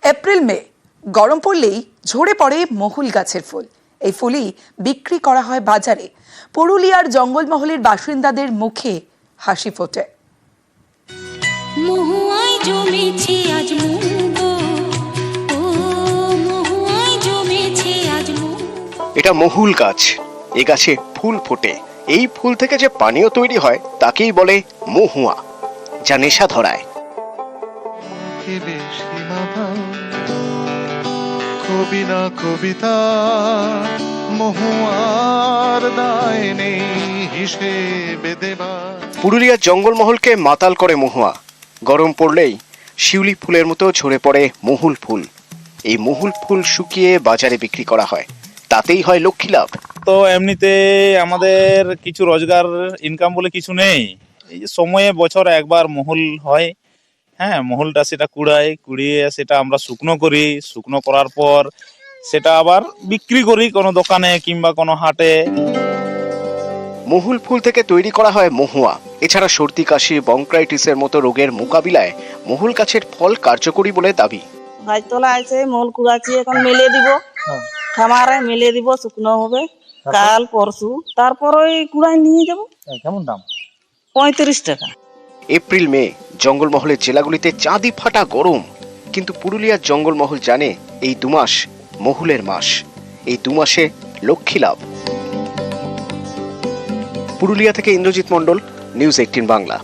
April May গরম পড়লেই ঝরে পড়ে মহুল গাছের ফুল। এই ফুলই বিক্রি করা হয় বাজারে। পুরুলিয়ার জঙ্গলমহলের বাসিন্দাদের মুখে হাসি ফোটে। এটা মহুল গাছ। এ গাছে ফুল ফোটে। এই ফুল থেকে যে পানীয় তৈরি হয় তাকেই বলে মহুয়া, যা নেশা ধরায়। কবিতা মহুয়ার দায় নেই হিসেবে দেবা। পুরুলিয়ার জঙ্গলমহলকে মাতাল করে মহুয়া। গরম পড়লেই শিউলি ফুলের মতো ঝরে পড়ে মহুল ফুল। এই মহুল ফুল শুকিয়ে বাজারে বিক্রি করা হয়, তাতেই হয় লক্ষ্মী লাভ। তো এমনিতে আমাদের কিছু রোজগার ইনকাম বলে কিছু নেই। এই যে সময়ে বছর একবার মহুল হয়, হ্যাঁ, মহুলটা সেটা কুড়িয়ে সেটা আমরা শুকনো করি। শুকনো করার পর সেটা আবার বিক্রি করি কোনো দোকানে কিংবা কোনো হাটে। মহুল ফুল থেকে তৈরি করা হয় মহুয়া। এছাড়া সর্দি কাশি, বংক্রাইটিসের মতো রোগের মোকাবিলায় মহুল গাছের ফল কার্যকরী বলে দাবি। গাছতলা আছে, মহুল কুড়াচ্ছি, এখন মেলে দিব, খামারে মেলে দিব, শুকনো হবে কাল পরশু, তারপর ওই কুড়াই নিয়ে যাব। কেমন দাম? 35 টাকা। এপ্রিল মে জঙ্গলমহলের জেলাগুলিতে চাঁদি ফাটা গরম, কিন্তু পুরুলিয়ার জঙ্গলমহল জানে এই দুমাস মহুলের মাস। এই দুমাসে লক্ষ্মী লাভ। পুরুলিয়া থেকে ইন্দ্রজিৎ মণ্ডল, নিউজ 18 বাংলা।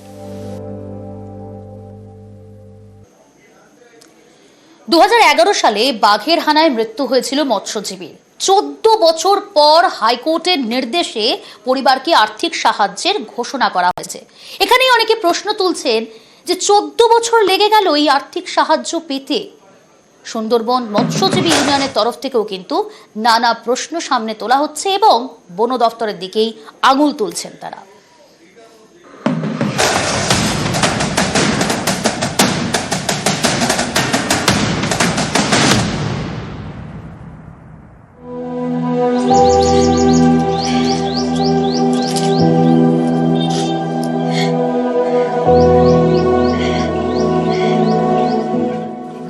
2011 সালে বাঘের হানায় মৃত্যু হয়েছিল মৎস্যজীবীর। 14 বছর পর হাইকোর্টের নির্দেশে পরিবারকে আর্থিক সাহায্যের ঘোষণা করা হয়েছে। এখানেই অনেকে প্রশ্ন তুলছেন যে 14 বছর লেগে গেল এই আর্থিক সাহায্য পেতে। সুন্দরবন মৎস্যজীবী ইউনিয়নের তরফ থেকেও কিন্তু নানা প্রশ্ন সামনে তোলা হচ্ছে এবং বন দফতরের দিকেই আঙুল তুলছেন তারা।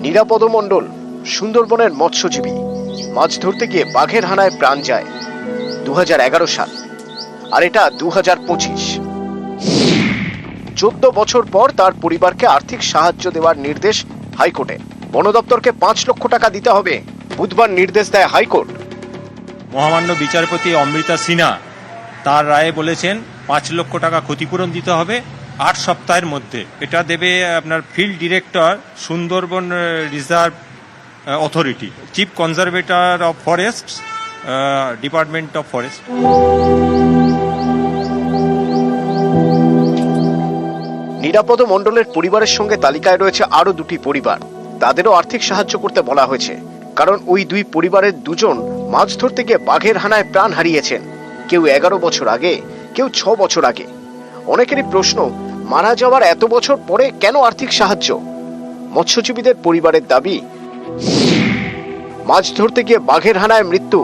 নিরাপদ মণ্ডল সুন্দরবনের মৎস্যজীবী। মাছ ধরতে গিয়ে বাঘের হানায় প্রাণ যায় 2011 সাল, আর এটা 2025। 14 বছর পর তার পরিবারকে আর্থিক সাহায্য দেওয়ার নির্দেশ হাইকোর্টে। বন দপ্তরকে 5 লক্ষ টাকা দিতে হবে। বুধবার নির্দেশ দেয় হাইকোর্ট। মহামান্য বিচারপতি অমৃতা সিনহা তার রায়ে বলেছেন 5 লক্ষ টাকা ক্ষতিপূরণ দিতে হবে 8 সপ্তাহের মধ্যে। এটা দেবে আপনার field director, Sundarban reserve authority, chief conservator of forest, department of forest. নিরাপদ মণ্ডলের পরিবারের সঙ্গে তালিকায় রয়েছে আরো 2টি পরিবার। তাদেরও আর্থিক সাহায্য করতে বলা হয়েছে, কারণ ওই 2 পরিবারের 2জন মাছ ধরতে গিয়ে বাঘের হানায় প্রাণ হারিয়েছেন। কেউ 11 বছর আগে, কেউ 6 বছর আগে। অনেকেরই প্রশ্ন, মারা যাওয়ার এত বছর পরে কেন আর্থিক সাহায্য? মৎস্যজীবীদের পরিবারের দাবি, মাছ ধরতে গিয়ে বাঘের হানায় মৃত্যু,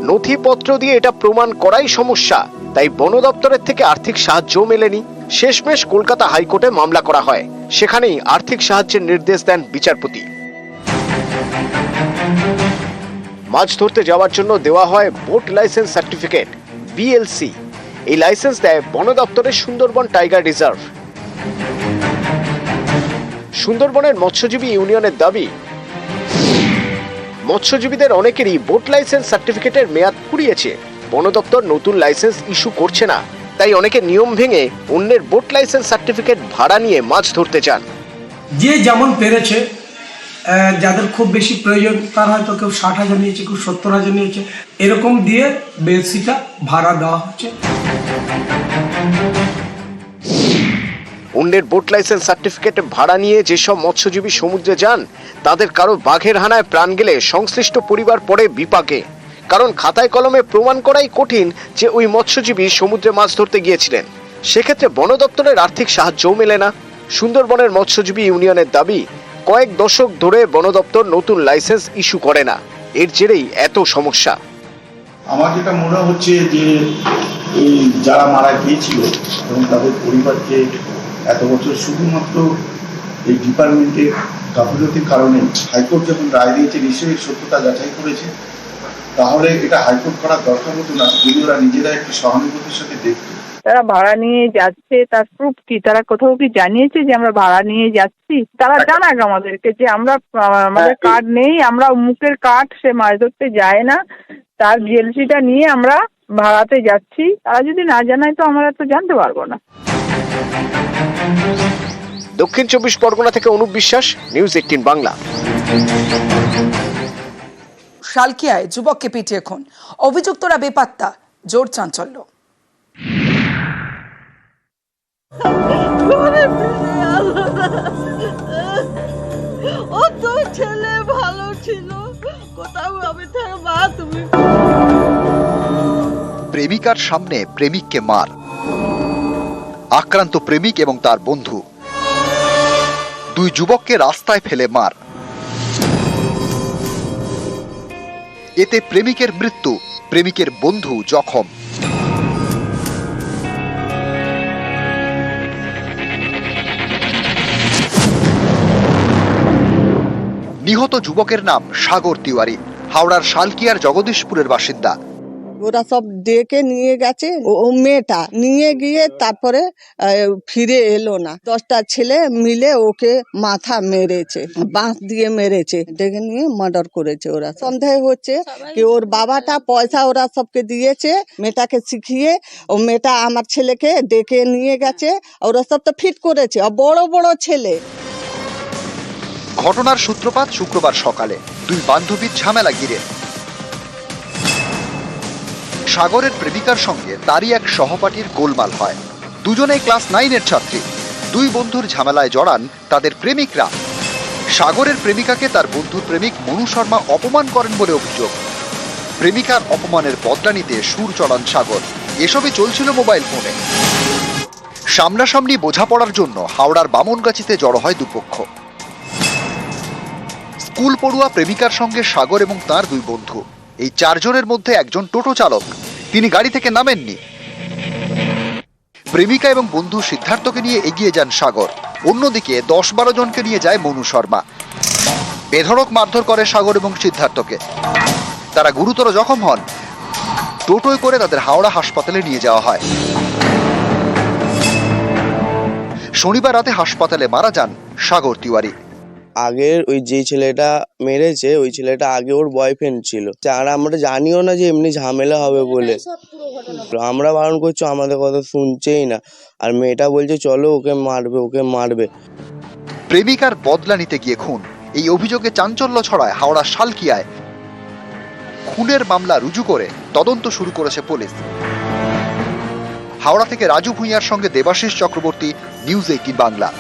নথিপত্র দিয়ে এটা প্রমাণ করাই সমস্যা। তাই বন দপ্তরের থেকে আর্থিক সাহায্যও মেলেনি। শেষমেশ কলকাতা হাইকোর্টে মামলা করা হয়। সেখানেই আর্থিক সাহায্যের নির্দেশ দেন বিচারপতি। মাছ ধরতে যাওয়ার জন্য দেওয়া হয় বোট লাইসেন্স সার্টিফিকেট, বিএলসি। এই লাইসেন্স দেয় বন দপ্তরের সুন্দরবন টাইগার রিজার্ভ। সুন্দরবনের মৎস্যজীবী ইউনিয়নের দাবি, মৎস্যজীবীদের অনেকেরই বোট লাইসেন্স সার্টিফিকেটের মেয়াদ ফুরিয়েছে। বন দপ্তর নতুন লাইসেন্স ইস্যু করছে না, তাই অনেকে নিয়ম ভেঙে অন্যের বোট লাইসেন্স সার্টিফিকেট ভাড়া নিয়ে মাছ ধরতে যান। যে যেমন পেরেছে, যাদের খুব বেশি প্রয়োজন তার হয়তো কেউ 60,000 নিয়েছে, কেউ 70,000 নিয়েছে, এরকম দিয়ে বেশিটা ভাড়া দেওয়া হচ্ছে। অন্যের বোট লাইসেন্স সার্টিফিকেট ভাড়া নিয়ে যেসব মৎস্যজীবী সমুদ্রে যান, তাদের কারো বাঘের হানায় প্রাণ গেলে সংশ্লিষ্ট পরিবার পড়ে বিপাকে। কারণ খাতায় কলমে প্রমাণ করাই কঠিন যে ওই মৎস্যজীবী সমুদ্রে মাছ ধরতে গিয়েছিলেন। সেক্ষেত্রে বন দপ্তরের আর্থিক সাহায্যও মেলে না। সুন্দরবনের মৎস্যজীবী ইউনিয়নের দাবি, কয়েক দশক ধরে বন দপ্তর নতুন লাইসেন্স ইস্যু করে না। এর জেরেই এত সমস্যা। আমার যেটা মনে হচ্ছে যে এই যারা মারা গিয়েছিল এবং তাদের পরিবারকে এত বছর শুধুমাত্র এই ডিপার্টমেন্টের গাফিলতির কারণে হাইকোর্ট যখন রায় দিয়েছে নিশ্চয়ই সত্যতা যাচাই করেছে, তাহলে এটা হাইকোর্ট করার দরকার হতো না যদি ওরা নিজেরা একটু সহানুভূতির সাথে দেখতো। তারা ভাড়া নিয়ে যাচ্ছে, তার প্রুফ কি? তারা কোথাও কি জানিয়েছে যে আমরা ভাড়া নিয়ে যাচ্ছি? তারা জানাক আমাদেরকে যে আমরা আমাদের কার্ড নেই, আমরা মুখের কার্ড, সে মাছ ধরতে যায় না, তার জিএলসিটা নিয়ে আমরা ভাড়াতে যাচ্ছি। তারা যদি না জানায় তো আমরা তো জানতে পারবো না। দক্ষিণ 24 পরগনা থেকে অনুপ বিশ্বাস, নিউজ 18 বাংলা। শালকিয়ায় যুবককে পিটিয়ে খুন, অভিযুক্তরা বেপাত্তা, জোর চাঞ্চল্য। ও তো ছেলে ভালো ছিল, কোথাও আমি থাকবা তুমি। প্রেমিকার সামনে প্রেমিককে মার, আক্রান্ত প্রেমিক এবং তার বন্ধু, দুই যুবককে রাস্তায় ফেলে মার। এতে প্রেমিকের মৃত্যু, প্রেমিকের বন্ধু জখম। নিহত যুবকের নাম সাগর তিওয়ারি, হাওড়ার শালকিয়ার জগদীশপুরের বাসিন্দা। ওরা সব ডেকে নিয়ে গেছে, ও মেয়েটা নিয়ে গিয়ে তারপরে ফিরে এলো না। 10টা ছেলে মিলে ওকে মাথা মেরেছে, বাঁশ দিয়ে মেরেছে, ডেকে নিয়ে মার্ডার করেছে। ওরা সন্দেহ হচ্ছে কি ওর বাবাটা পয়সা ওরা সবকে দিয়েছে মেয়েটাকে শিখিয়ে, ও মেয়েটা আমার ছেলেকে ডেকে নিয়ে গেছে, ওরা সব তো ফিট করেছে, বড় বড় ছেলে। ঘটনার সূত্রপাত শুক্রবার সকালে দুই বান্ধবীর ঝামেলা ঘিরে। সাগরের প্রেমিকার সঙ্গে তারই এক সহপাঠীর গোলমাল হয়। দুজনেই ক্লাস 9-এর ছাত্রী। দুই বন্ধুর ঝামেলায় জড়ান তাদের প্রেমিকরা। সাগরের প্রেমিকাকে তার বন্ধুর প্রেমিক মনু শর্মা অপমান করেন বলে অভিযোগ। প্রেমিকার অপমানের বদলা নিতে সুর চড়ান সাগর। এসবই চলছিল মোবাইল ফোনে। সামনাসামনি বোঝাপড়ার জন্য হাওড়ার বামনগাছিতে জড়ো হয় দুপক্ষ। স্কুল পড়ুয়া প্রেমিকার সঙ্গে সাগর এবং তার দুই বন্ধু, এই 4 জনের মধ্যে একজন টোটো চালক, তিনি গাড়ি থেকে নামেননি। প্রেমিকা এবং বন্ধু সিদ্ধার্থকে নিয়ে এগিয়ে যান সাগর, অন্যদিকে 10-12 জনকে নিয়ে যায় মনু শর্মা। বেধড়ক মারধর করে সাগর এবং সিদ্ধার্থকে। তারা গুরুতর জখম হন। টোটোয় করে তাদের হাওড়া হাসপাতালে নিয়ে যাওয়া হয়। শনিবার রাতে হাসপাতালে মারা যান সাগর তিওয়ারি। আগের ওই যে ছেলেটা মেরেছে, ওই ছেলেটা আগে ওর বয়ফ্রেন্ড ছিল, আর আমরা জানিও না যে এমনি ঝামেলা হবে বলে। আমরা বারণ করছি, আমাদের কথা শুনছেই না, আর মেয়েটা বলছে চলো ওকে মারবে, ওকে মারবে। প্রেমিকার বদলা নিতে গিয়ে খুন, এই অভিযোগে চাঞ্চল্য ছড়ায় হাওড়া শালকিয়ায়। খুনের মামলা রুজু করে তদন্ত শুরু করেছে পুলিশ। হাওড়া থেকে রাজু ভূঁইয়ার সঙ্গে দেবাশিস চক্রবর্তী, নিউজ 18 বাংলা।